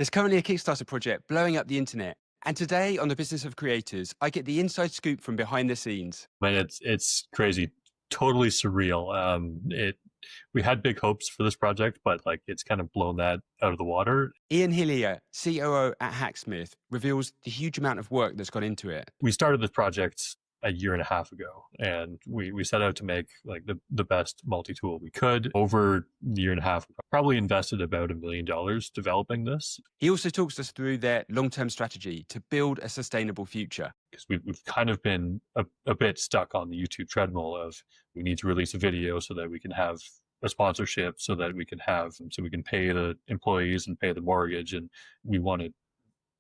There's currently a Kickstarter project blowing up the internet. And today on the Business of Creators, I get the inside scoop from behind the scenes. Man, it's crazy, totally surreal. We had big hopes for this project, but like it's kind of blown that out of the water. Ian Hillier, COO at Hacksmith, reveals the huge amount of work that's gone into it. We started this project a year and a half ago, and we set out to make like the best multi-tool we could. Over the year and a half, probably invested about $1 million developing this. He also talks us through their long-term strategy to build a sustainable future. Because we've kind of been a bit stuck on the YouTube treadmill of we need to release a video so that we can have a sponsorship, so we can pay the employees and pay the mortgage, and we want to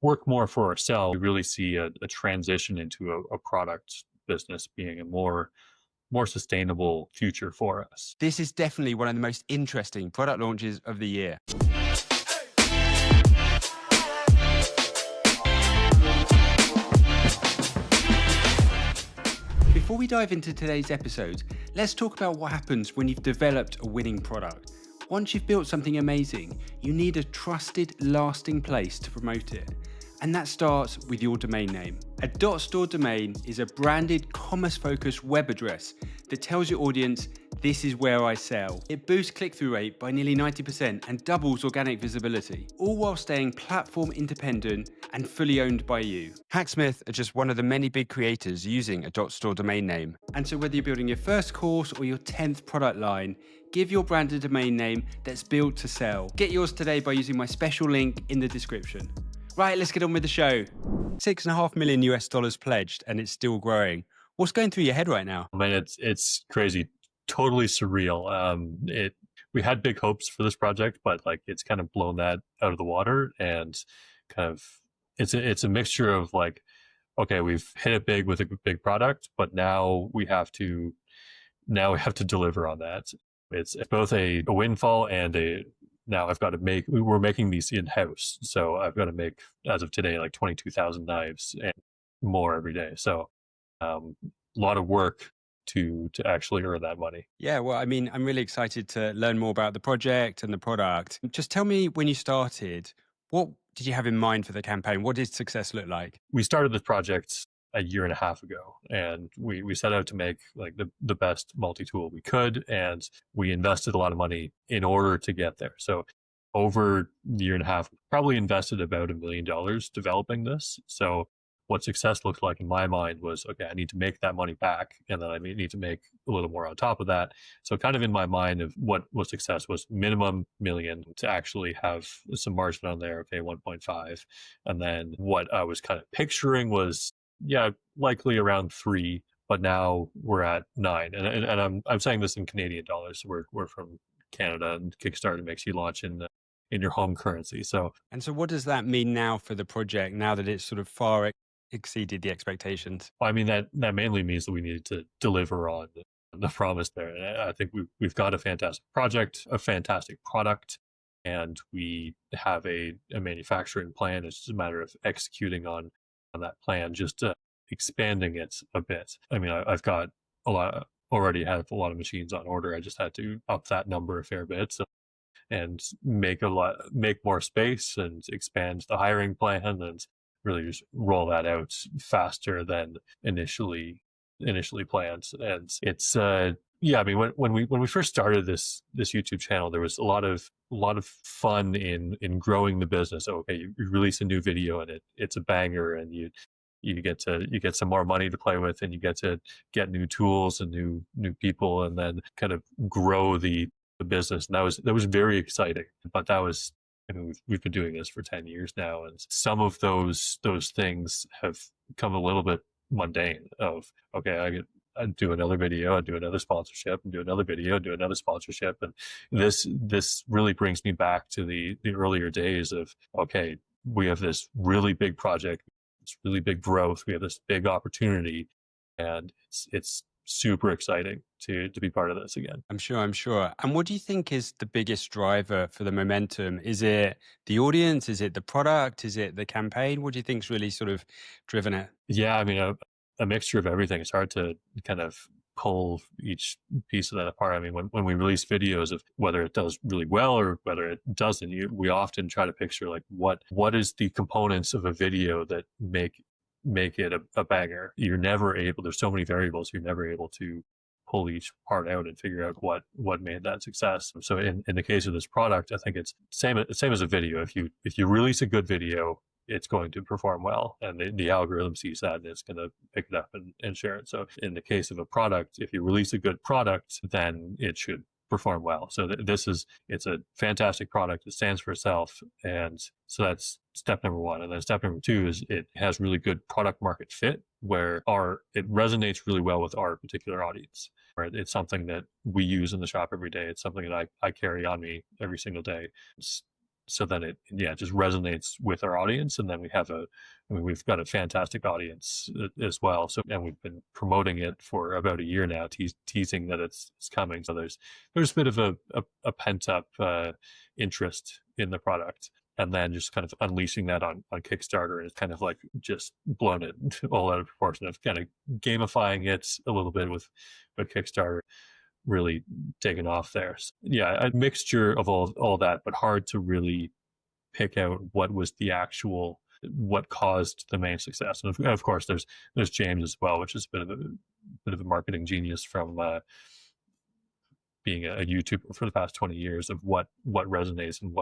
work more for ourselves. We really see a transition into a product business being a more sustainable future for us. This is definitely one of the most interesting product launches of the year. Before we dive into today's episode, let's talk about what happens when you've developed a winning product. Once you've built something amazing, you need a trusted, lasting place to promote it. And that starts with your domain name. A .store domain is a branded, commerce-focused web address that tells your audience, this is where I sell. It boosts click-through rate by nearly 90% and doubles organic visibility, all while staying platform independent and fully owned by you. Hacksmith are just one of the many big creators using a .store domain name. And so whether you're building your first course or your 10th product line, give your brand a domain name that's built to sell. Get yours today by using my special link in the description. Right, let's get on with the show. $6.5 million US pledged, and it's still growing. What's going through your head right now? I mean, it's crazy, totally surreal. We had big hopes for this project, but like it's kind of blown that out of the water, and kind of it's a mixture of like, okay, we've hit it big with a big product, but now we have to deliver on that. It's both a windfall and now I've got to we're making these in-house. So I've got to make, as of today, like 22,000 knives and more every day. So a lot of work to actually earn that money. Yeah, well, I mean, I'm really excited to learn more about the project and the product. Just tell me, when you started, what did you have in mind for the campaign? What did success look like? We started this project a year and a half ago, and we set out to make like the best multi-tool we could, and we invested a lot of money in order to get there. So over the year and a half, probably invested about $1 million developing this. So what success looked like in my mind was, okay, I need to make that money back, and then I need to make a little more on top of that. So kind of in my mind of what was success was minimum million to actually have some margin on there, okay, 1.5. And then what I was kind of picturing was, yeah, likely around 3, but now we're at 9. And I'm saying this in Canadian dollars. We're from Canada, and Kickstarter makes you launch in your home currency. So what does that mean now for the project, now that it's sort of far exceeded the expectations? I mean, that mainly means that we needed to deliver on the promise there. And I think we've got a fantastic project, a fantastic product, and we have a manufacturing plan. It's just a matter of executing on that plan, just expanding it a bit. I mean, I've got already have a lot of machines on order. I just had to up that number a fair bit, and make more space and expand the hiring plan, and really just roll that out faster than initially planned. And it's yeah, I mean, when we first started this YouTube channel, there was a lot of fun in growing the business. Okay, you release a new video and it's a banger, and you get some more money to play with, and you get to get new tools and new people, and then kind of grow the business. And that was very exciting. But that was, I mean, we've been doing this for 10 years now, and some of those things have come a little bit mundane. Of, okay, I do another video, I do another sponsorship, and do another video, do another sponsorship, and this really brings me back to the earlier days of, okay, we have this really big project, it's really big growth, we have this big opportunity, and it's super exciting to be part of this again. I'm sure. And what do you think is the biggest driver for the momentum? Is it the audience? Is it the product? Is it the campaign? What do you think's really sort of driven it? Yeah, I mean, a mixture of everything. It's hard to kind of pull each piece of that apart. I mean, when we release videos of whether it does really well or whether it doesn't, we often try to picture like what is the components of a video that make it a banger. You're never able, there's so many variables, you're never able to pull each part out and figure out what made that success. So in the case of this product, I think it's same as a video. If you release a good video, it's going to perform well, and the algorithm sees that and it's going to pick it up and share it. So in the case of a product, if you release a good product, then it should perform well. So it's a fantastic product. It stands for itself. And so that's step number one. And then step number two is it has really good product market fit, where it resonates really well with our particular audience. Right? It's something that we use in the shop every day. It's something that I carry on me every single day. So then it just resonates with our audience. And then we've got a fantastic audience as well. So, and we've been promoting it for about a year now, teasing that it's coming. So there's a bit of a pent up interest in the product. And then just kind of unleashing that on Kickstarter, and it's kind of like just blown it all out of proportion, of kind of gamifying it a little bit with Kickstarter really taken off there. So, yeah, a mixture of all that, but hard to really pick out what caused the main success. And of course, there's James as well, which is a bit of a marketing genius from being a YouTuber for the past 20 years, of what resonates and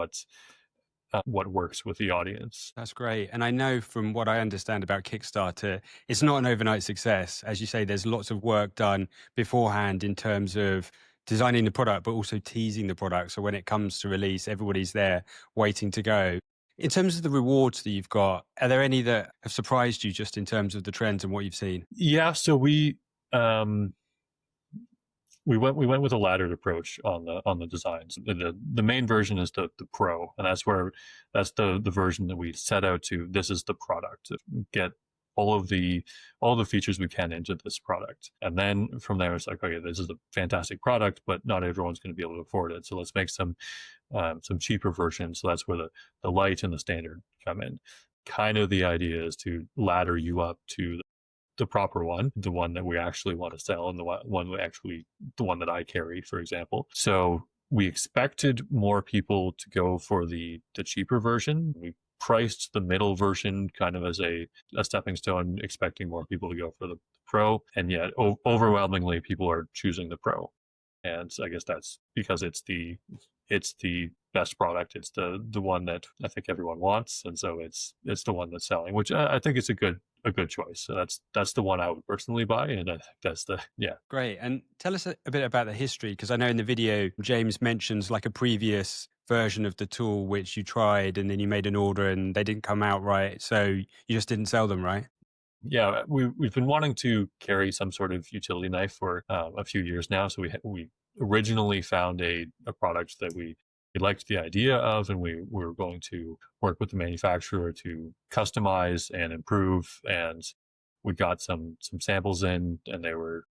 what works with the audience. That's great. And I know from what I understand about Kickstarter, it's not an overnight success. As you say, there's lots of work done beforehand in terms of designing the product, but also teasing the product. So when it comes to release, everybody's there waiting to go. In terms of the rewards that you've got, are there any that have surprised you just in terms of the trends and what you've seen? Yeah. So we went with a laddered approach on the designs. The main version is the Pro, and that's the version that we set out to. This is the product. Get all the features we can into this product, and then from there it's like, okay, this is a fantastic product, but not everyone's going to be able to afford it. So let's make some cheaper versions. So that's where the light and the standard come in. Kind of the idea is to ladder you up to the proper one, the one that we actually want to sell, and the one that I carry, for example. So we expected more people to go for the cheaper version. We priced the middle version kind of as a stepping stone, expecting more people to go for the Pro, and yet overwhelmingly people are choosing the Pro. And I guess that's because it's the best product. It's the one that I think everyone wants, and so it's the one that's selling, which I think is a good choice. So that's the one I would personally buy, and I think Great. And tell us a bit about the history, because I know in the video James mentions like a previous version of the tool which you tried and then you made an order and they didn't come out right, so you just didn't sell them, right? Yeah, we've been wanting to carry some sort of utility knife for a few years now. So we originally found a product that we liked the idea of, and we were going to work with the manufacturer to customize and improve. And we got some samples in, and they were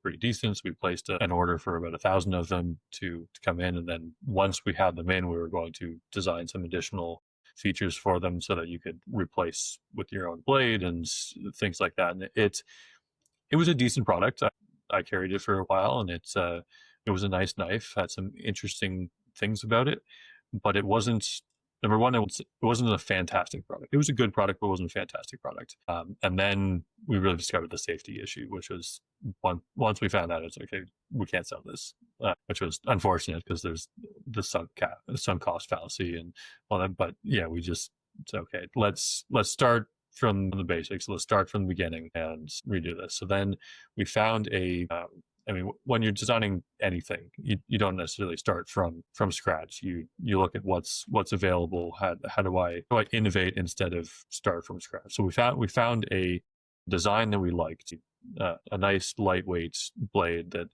pretty decent. So we placed an order for about 1,000 of them to come in. And then once we had them in, we were going to design some additional features for them so that you could replace with your own blade and things like that. And it was a decent product. I carried it for a while, and it was a nice knife, had some interesting things about it, but it wasn't, number one, it wasn't a fantastic product. It was a good product, but it wasn't a fantastic product. And then we really discovered the safety issue, which was once we found out, it's okay, we can't sell this, which was unfortunate because there's the sunk cost fallacy and all that. But yeah, we just said, okay, let's start from the basics. Let's start from the beginning and redo this. So then we found when you're designing anything, you don't necessarily start from scratch. You look at what's available. How do I innovate instead of start from scratch? So we found a design that we liked, a nice lightweight blade that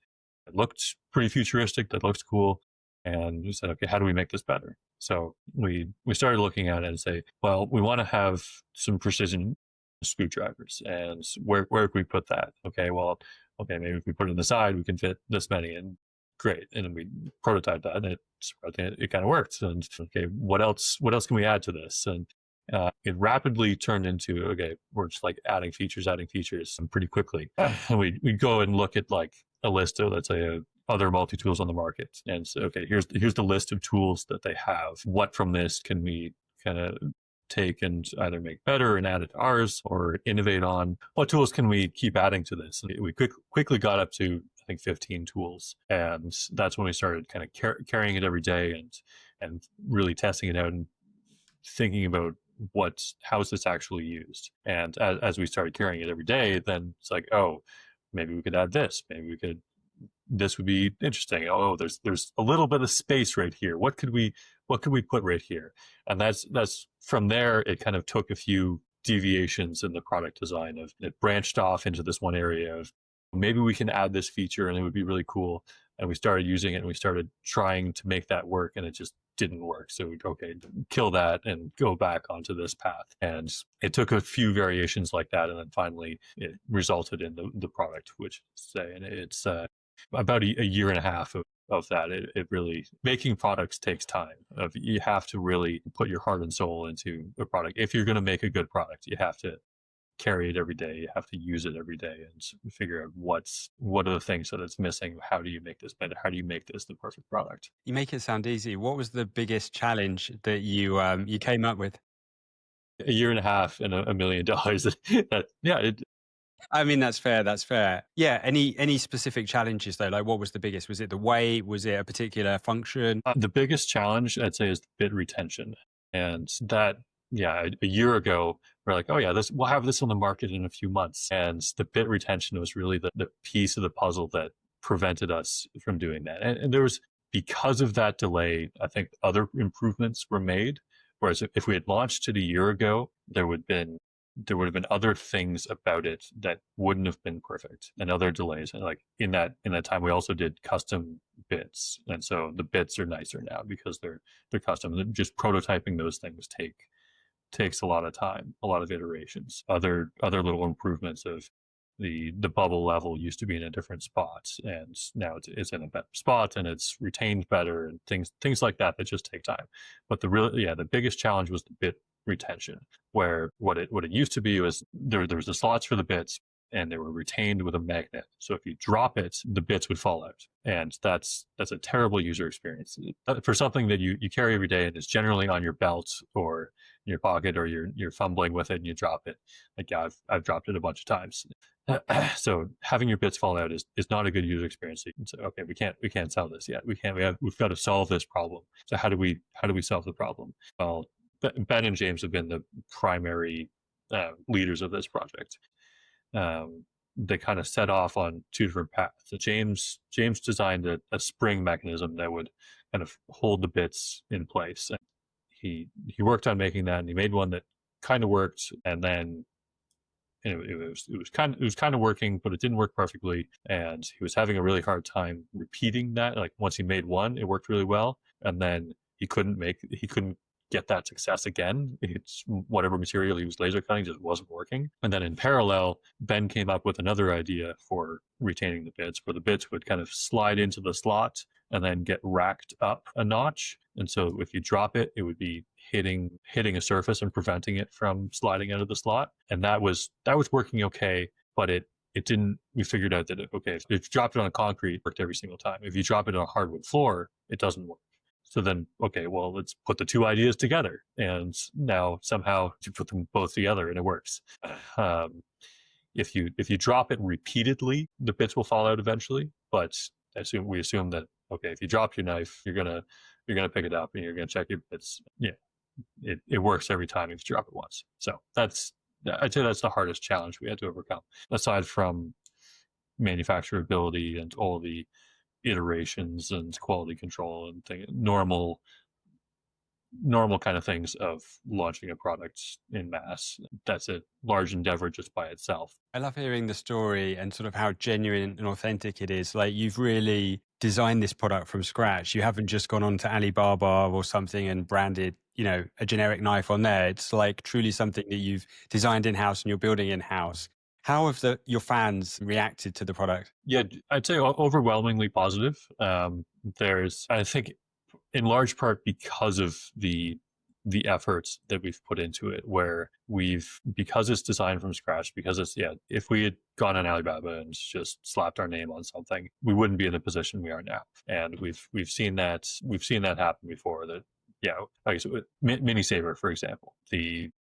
looked pretty futuristic, that looked cool, and we said, okay, how do we make this better? So we started looking at it and say, well, we want to have some precision screwdrivers, and where can we put that? Okay, maybe if we put it in the side, we can fit this many, and great. And then we prototyped that, and it kind of worked. And okay, what else can we add to this? And it rapidly turned into, okay, we're just like adding features pretty quickly. And we'd go and look at like a list of, let's say, other multi-tools on the market, and so, okay, here's the list of tools that they have. What from this can we kind of take and either make better and add it to ours, or innovate on? What tools can we keep adding to this? And we quickly got up to, I think, 15 tools, and that's when we started kind of carrying it every day and really testing it out and thinking about how is this actually used. And as we started carrying it every day, then it's like, oh, maybe we could add this, this would be interesting. Oh, there's a little bit of space right here. What could we put right here? And that's from there, it kind of took a few deviations in the product design. Of it branched off into this one area of, maybe we can add this feature and it would be really cool. And we started using it and we started trying to make that work, and it just didn't work. So okay, kill that and go back onto this path. And it took a few variations like that, and then finally it resulted in the product, which say, and it's about a year and a half of that. It really, making products takes time. You have to really put your heart and soul into a product. If you're going to make a good product, you have to carry it every day. You have to use it every day and figure out what are the things that it's missing. How do you make this better? How do you make this the perfect product? You make it sound easy. What was the biggest challenge that you came up with? A year and a half and $1 million. I mean, that's fair. That's fair. Yeah. Any specific challenges though? Like, what was the biggest? Was it the weight? Was it a particular function? The biggest challenge, I'd say, is bit retention. And that, a year ago, we're like, oh yeah, we'll have this on the market in a few months. And the bit retention was really the piece of the puzzle that prevented us from doing that. And there was, because of that delay, I think other improvements were made. Whereas if we had launched it a year ago, there would have been other things about it that wouldn't have been perfect, and other delays. And like in that time, we also did custom bits, and so the bits are nicer now because they're custom. Just prototyping those things takes a lot of time, a lot of iterations. Other little improvements of the bubble level used to be in a different spot, and now it's in a better spot, and it's retained better, and things like that just take time. But the biggest challenge was the bit retention, where what it used to be was there was the slots for the bits, and they were retained with a magnet. So if you drop it, the bits would fall out, and that's a terrible user experience for something that you carry every day and is generally on your belt or in your pocket, or you're fumbling with it and you drop it. Like, yeah, I've dropped it a bunch of times. So having your bits fall out is not a good user experience. So you can say, okay, we can't sell this yet. We've got to solve this problem. So how do we solve the problem? Well, Ben and James have been the primary leaders of this project. They kind of set off on two different paths. So James designed a spring mechanism that would kind of hold the bits in place. And he worked on making that, and he made one that kind of worked, and then it was kind of working, but it didn't work perfectly, and he was having a really hard time repeating that. Like, once he made one, it worked really well, and then he couldn't get that success again. It's whatever material he was laser cutting just wasn't working. And then in parallel, Ben came up with another idea for retaining the bits, where the bits would kind of slide into the slot and then get racked up a notch. And so if you drop it, it would be hitting a surface and preventing it from sliding out of the slot. And that was working okay, but it didn't. We figured out that if you drop it on concrete, it worked every single time. If you drop it on a hardwood floor, it doesn't work. So then, okay, well, let's put the two ideas together, and now somehow you put them both together and it works. If you drop it repeatedly, the bits will fall out eventually. But we assume that, okay, if you drop your knife, you're gonna pick it up and you're gonna check your bits. Yeah, it works every time if you drop it once. So I'd say that's the hardest challenge we had to overcome, aside from manufacturability and all the iterations and quality control and normal kind of things of launching a product in mass. That's a large endeavor just by itself. I love hearing the story and sort of how genuine and authentic it is. Like, you've really designed this product from scratch. You haven't just gone on to Alibaba or something and branded, a generic knife on there. It's like truly something that you've designed in-house and you're building in-house. How have your fans reacted to the product? Yeah, I'd say overwhelmingly positive. I think, in large part because of the the efforts that we've put into it, where because it's designed from scratch, because it's, if we had gone on Alibaba and just slapped our name on something, we wouldn't be in the position we are now. And we've seen that happen before. That, like so Mini Saver, for example, the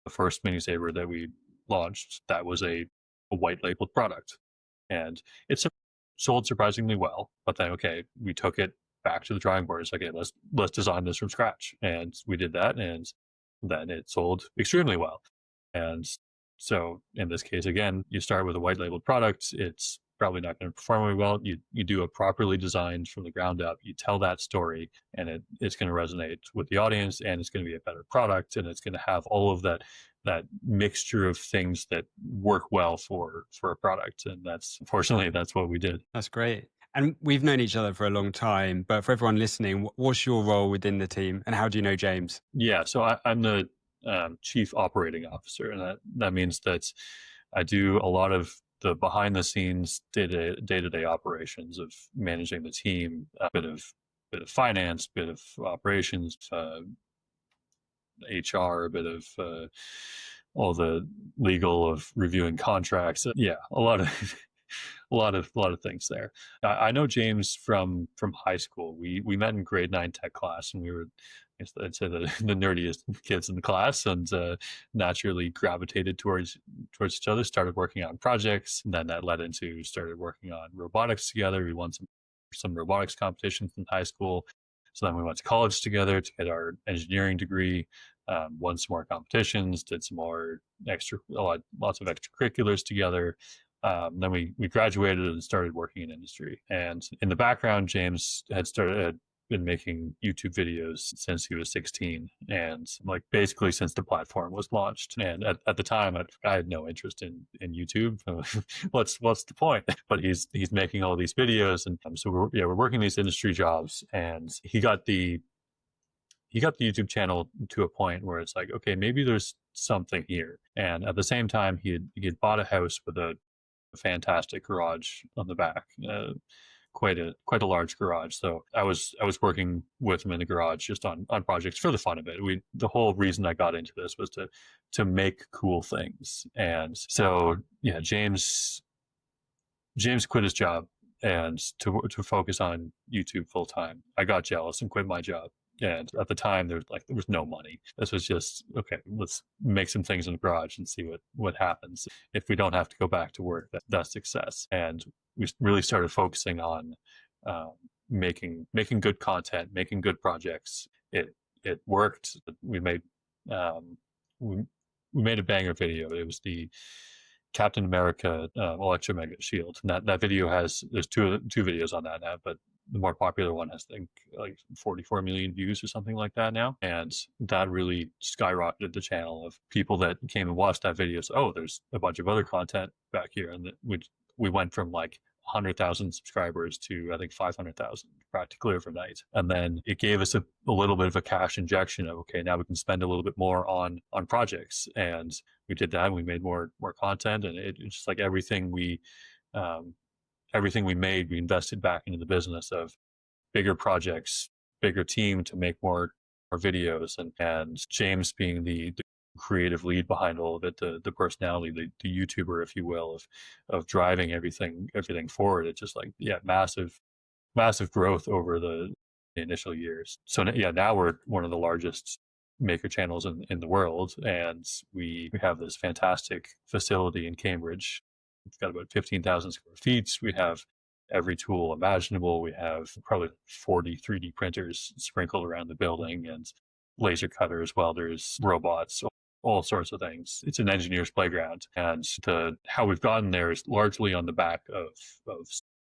first Mini Saver that we launched, that was a white labeled product, and it's sold surprisingly well. But then, okay, we took it back to the drawing board. It's like, okay, let's design this from scratch, and we did that, and then it sold extremely well. And so in this case, again, you start with a white labeled product. It's probably not going to perform very well. You do it properly designed from the ground up. You tell that story, and it's going to resonate with the audience, and it's going to be a better product, and it's going to have all of that mixture of things that work well for a product. And unfortunately, that's what we did. That's great. And we've known each other for a long time, but for everyone listening, what's your role within the team, and how do you know James? Yeah, so I'm the chief operating officer, and that means that I do a lot of the behind the scenes day-to-day operations of managing the team, a bit of finance, bit of operations, HR, a bit of all the legal of reviewing contracts. Yeah, a lot of a lot of things there. I know James from high school. We met in grade 9 tech class, and we were, I'd say, the nerdiest kids in the class, and naturally gravitated towards each other. Started working on projects, and then that led into started working on robotics together. We won some robotics competitions in high school. So then we went to college together to get our engineering degree. Won some more competitions, did some more lots of extracurriculars together. Then we graduated and started working in industry. And in the background, James had been making YouTube videos since he was 16, and like basically since the platform was launched. And at the time, I had no interest in YouTube. What's the point? But he's making all these videos, and so we're working these industry jobs, and he got the YouTube channel to a point where it's like, okay, maybe there's something here. And at the same time, he had bought a house with a fantastic garage on the back, quite a large garage. So I was working with him in the garage just on projects for the fun of it. The whole reason I got into this was to make cool things. And so yeah, James quit his job and to focus on YouTube full time. I got jealous and quit my job. And at the time, there was no money. This was just, okay, let's make some things in the garage and see what happens. If we don't have to go back to work, that's success. And we really started focusing on making good content, making good projects. It worked. We made we made a banger video. It was the Captain America Electromega Shield. And that video there's two videos on that now, but the more popular one has, I think, like 44 million views or something like that now. And that really skyrocketed the channel of people that came and watched that video. So, oh, there's a bunch of other content back here. And we went from like 100,000 subscribers to, I think, 500,000 practically overnight. And then it gave us a little bit of a cash injection of, okay, now we can spend a little bit more on projects. And we did that, and we made more content. And it's just like everything we made, we invested back into the business of bigger projects, bigger team to make more videos, and James being the creative lead behind all of it, the personality, the YouTuber, if you will, of driving everything forward. It's just like, yeah, massive growth over the initial years. So yeah, now we're one of the largest maker channels in the world, and we have this fantastic facility in Cambridge. We've got about 15,000 square feet. We have every tool imaginable. We have probably 40 3D printers sprinkled around the building, and laser cutters, welders, robots, all sorts of things. It's an engineer's playground. And how we've gotten there is largely on the back of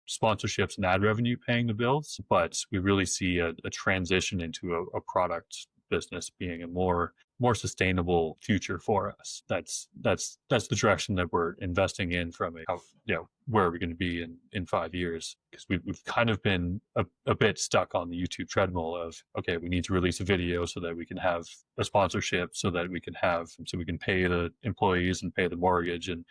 sponsorships and ad revenue paying the bills. But we really see a transition into a product business being a more sustainable future for us. That's the direction that we're investing in from where are we going to be in 5 years? Because we've kind of been a bit stuck on the YouTube treadmill of, okay, we need to release a video so that we can have a sponsorship, so we can pay the employees and pay the mortgage and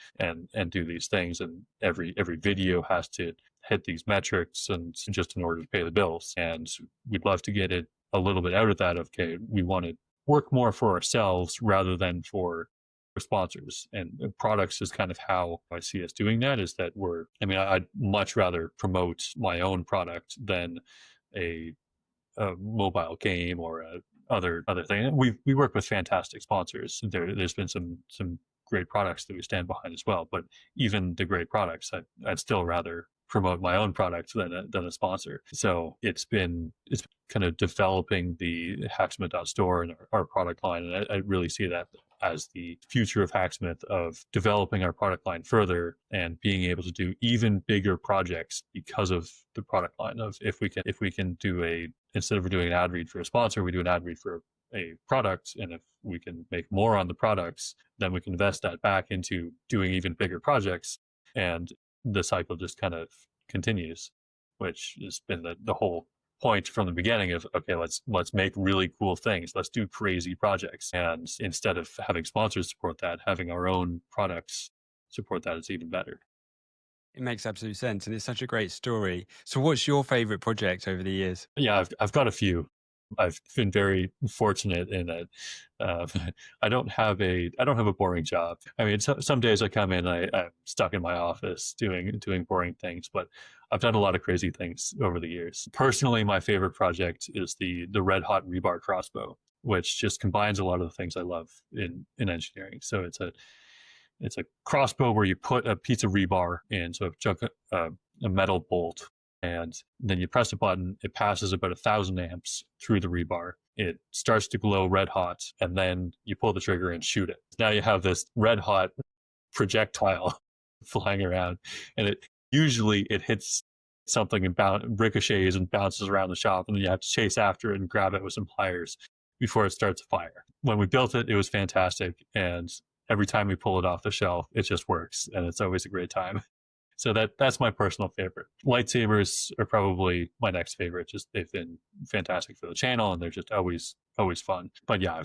do these things. And every video has to hit these metrics, and just in order to pay the bills. And we'd love to get it a little bit out of that of, okay, we want to work more for ourselves rather than for sponsors. And products is kind of how I see us doing that, is that I'd much rather promote my own product than a, a mobile game or a other thing. We work with fantastic sponsors. There's been some great products that we stand behind as well. But even the great products, I'd still rather promote my own product than a sponsor. So it's kind of developing the Hacksmith.store and our product line. And I really see that as the future of Hacksmith, of developing our product line further and being able to do even bigger projects because of the product line. Of if we can do instead of doing an ad read for a sponsor, we do an ad read for a product. And if we can make more on the products, then we can invest that back into doing even bigger projects. And the cycle just kind of continues, which has been the whole point from the beginning of, okay, let's make really cool things. Let's do crazy projects. And instead of having sponsors support that, having our own products support that is even better. It makes absolute sense, and it's such a great story. So what's your favorite project over the years? Yeah, I've got a few. I've been very fortunate in that uh, I don't have a boring job. I mean, some days I come in, I'm stuck in my office doing boring things, but I've done a lot of crazy things over the years. Personally, my favorite project is the red hot rebar crossbow, which just combines a lot of the things I love in engineering. So it's a crossbow where you put a piece of rebar in, so a metal bolt, and then you press a button. It passes about 1,000 amps through the rebar. It starts to glow red hot, and then you pull the trigger and shoot it. Now you have this red hot projectile flying around, and it hits something and ricochets and bounces around the shop, and then you have to chase after it and grab it with some pliers before it starts to fire. When we built it, it was fantastic, and every time we pull it off the shelf, it just works, and it's always a great time. So that's my personal favorite. Lightsabers are probably my next favorite. Just they've been fantastic for the channel, and they're just always fun. But yeah,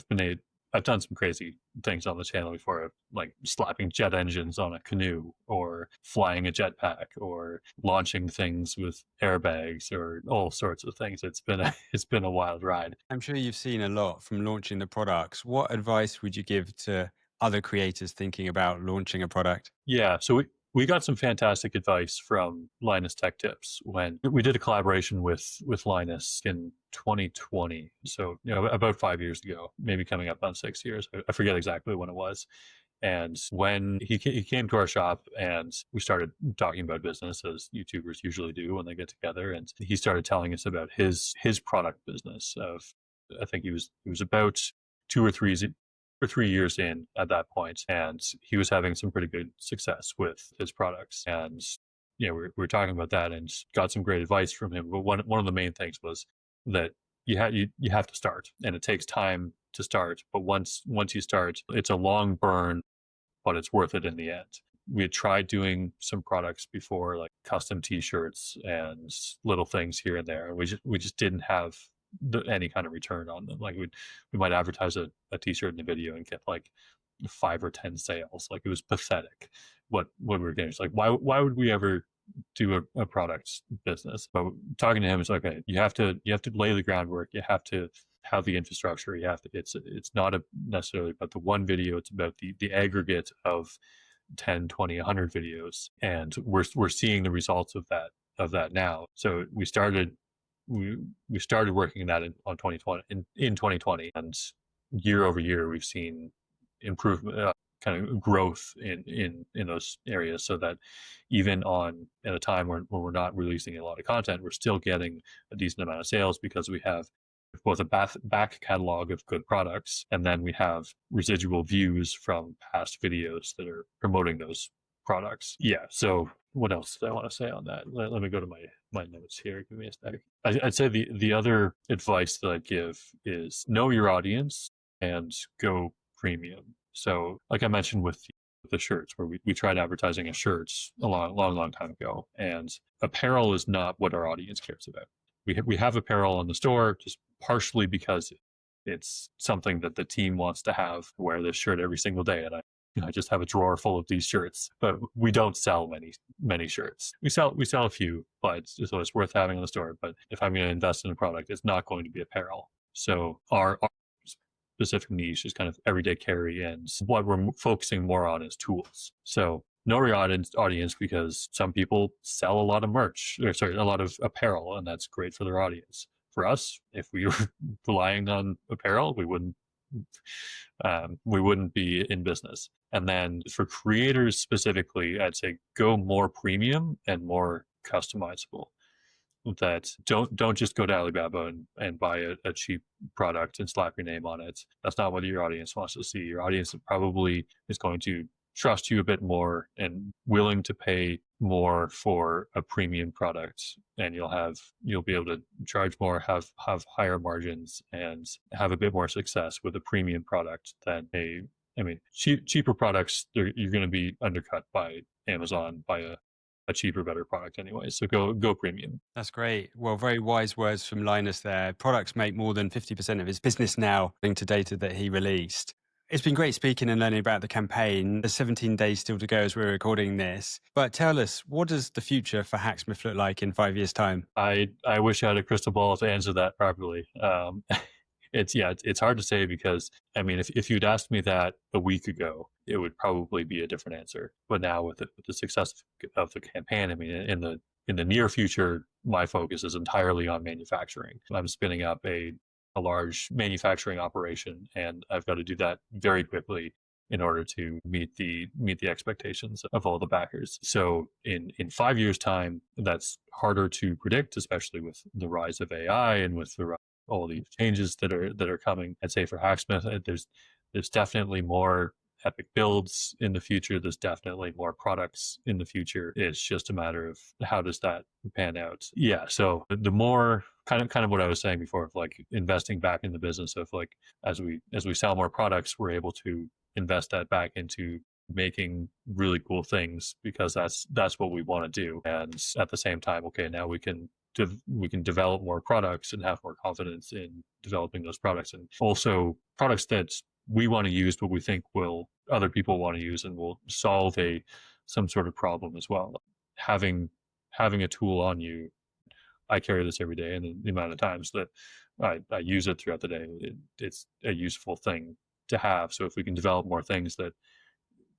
I've done some crazy things on the channel before, like slapping jet engines on a canoe, or flying a jetpack, or launching things with airbags, or all sorts of things. It's been a wild ride. I'm sure you've seen a lot from launching the products. What advice would you give to other creators thinking about launching a product? Yeah, so we got some fantastic advice from Linus Tech Tips when we did a collaboration with Linus in 2020. So, about 5 years ago, maybe coming up on 6 years. I forget exactly when it was. And when he came to our shop, and we started talking about business, as YouTubers usually do when they get together, and he started telling us about his product business. I think he was about 2 or 3 years in at that point, and he was having some pretty good success with his products. And we're talking about that and got some great advice from him. But one of the main things was that you have to start, and it takes time to start. But once you start, it's a long burn, but it's worth it in the end. We had tried doing some products before, like custom T-shirts and little things here and there. We just didn't have any kind of return on them. Like we might advertise a T-shirt in a video and get like 5 or 10 sales. Like, it was pathetic what we were getting. It's like, why would we ever do a product business? But talking to him, it's like, okay, you have to lay the groundwork. You have to have the infrastructure. You have to. It's not necessarily about the one video. It's about the aggregate of 10, 20, 100 videos, and we're seeing the results of that now. So we started working that on 2020 in 2020, and year over year we've seen improvement, kind of growth in those areas, so that even at a time when we're not releasing a lot of content, we're still getting a decent amount of sales, because we have both a back catalog of good products, and then we have residual views from past videos that are promoting those products. Yeah. So what else do I want to say on that? Let me go to my notes here. Give me a second. I'd say the other advice that I'd give is know your audience and go premium. So, like I mentioned with the shirts, where we tried advertising a shirts a long time ago, and apparel is not what our audience cares about. We have apparel in the store just partially because it's something that the team wants to have. Wear this shirt every single day, and I just have a drawer full of these shirts. But we don't sell many shirts. We sell a few, but so it's worth having in the store. But if I'm going to invest in a product, it's not going to be apparel. So our specific niche is kind of everyday carry, and what we're focusing more on is tools. So know your audience because some people sell a lot of merch, or sorry, a lot of apparel, and that's great for their audience. For us, if we were relying on apparel, we wouldn't be in business. And then for creators specifically, I'd say go more premium and more customizable. That don't just go to Alibaba and buy a cheap product and slap your name on it. That's not what your audience wants to see. Your audience probably is going to trust you a bit more and willing to pay more for a premium product, and you'll be able to charge more, have higher margins, and have a bit more success with a premium product than cheaper products. You're going to be undercut by Amazon by a cheaper, better product anyway. So go premium. That's great. Well, very wise words from Linus there. Products make more than 50% of his business now, according to data that he released. It's been great speaking and learning about the campaign. There's 17 days still to go as we're recording this. But tell us, what does the future for Hacksmith look like in 5 years' time? I wish I had a crystal ball to answer that properly. It's hard to say because if you'd asked me that a week ago, it would probably be a different answer. But now with the success of the campaign, in the near future, my focus is entirely on manufacturing. I'm spinning up a large manufacturing operation, and I've got to do that very quickly in order to meet the expectations of all the backers. So in 5 years' time, that's harder to predict, especially with the rise of AI and with all these changes that are coming. I'd say for Hacksmith, there's definitely more epic builds in the future. There's definitely more products in the future. It's just a matter of how does that pan out. Yeah. So the more kind of what I was saying before of like investing back in the business of like as we sell more products, we're able to invest that back into making really cool things because that's what we want to do. And at the same time, okay, now we can develop more products and have more confidence in developing those products, and also products that we want to use, but we think other people want to use and will solve some sort of problem as well. Having a tool on you, I carry this every day, and the amount of times that I use it throughout the day, it's a useful thing to have. So if we can develop more things that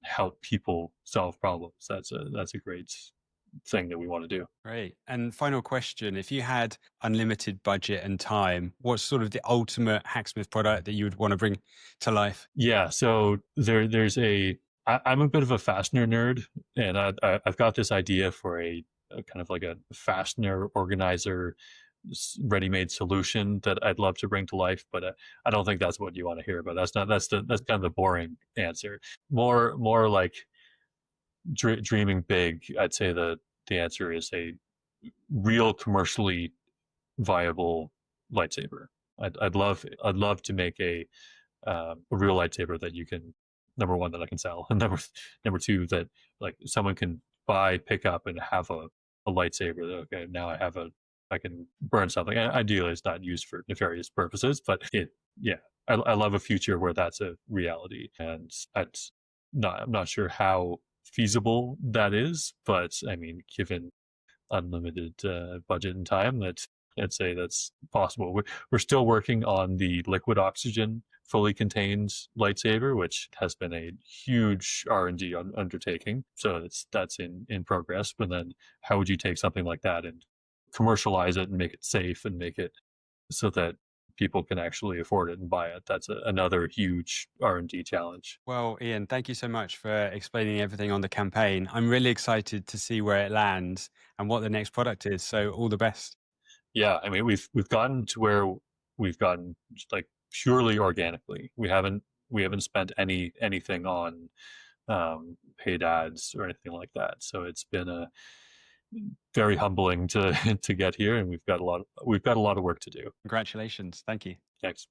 help people solve problems, that's a great thing that we want to do. Great. And final question, if you had unlimited budget and time, what's sort of the ultimate Hacksmith product that you would want to bring to life? Yeah, so I'm a bit of a fastener nerd, and I've got this idea for a kind of like a fastener organizer ready-made solution that I'd love to bring to life, but I don't think that's what you want to hear about. That's kind of the boring answer. More like dreaming big. I'd say the answer is a real commercially viable lightsaber. I'd love to make a real lightsaber that you can, number one, that I can sell, and number two, that like someone can buy, pick up, and have a lightsaber. That, okay, now I can burn something. And ideally, it's not used for nefarious purposes, but I love a future where that's a reality, and I'm not sure how feasible that is, but given unlimited budget and time, I'd say that's possible. We're still working on the liquid oxygen fully contained lightsaber, which has been a huge R&D undertaking. So that's in progress. But then how would you take something like that and commercialize it and make it safe and make it so that people can actually afford it and buy it? That's another huge R&D challenge. Well, Ian, thank you so much for explaining everything on the campaign. I'm really excited to see where it lands and what the next product is. So all the best. Yeah, we've gotten to where we've gotten just like purely organically. We haven't spent anything on paid ads or anything like that. So it's been a very humbling to to get here, and we've got a lot of work to do. Congratulations. Thank you. Thanks.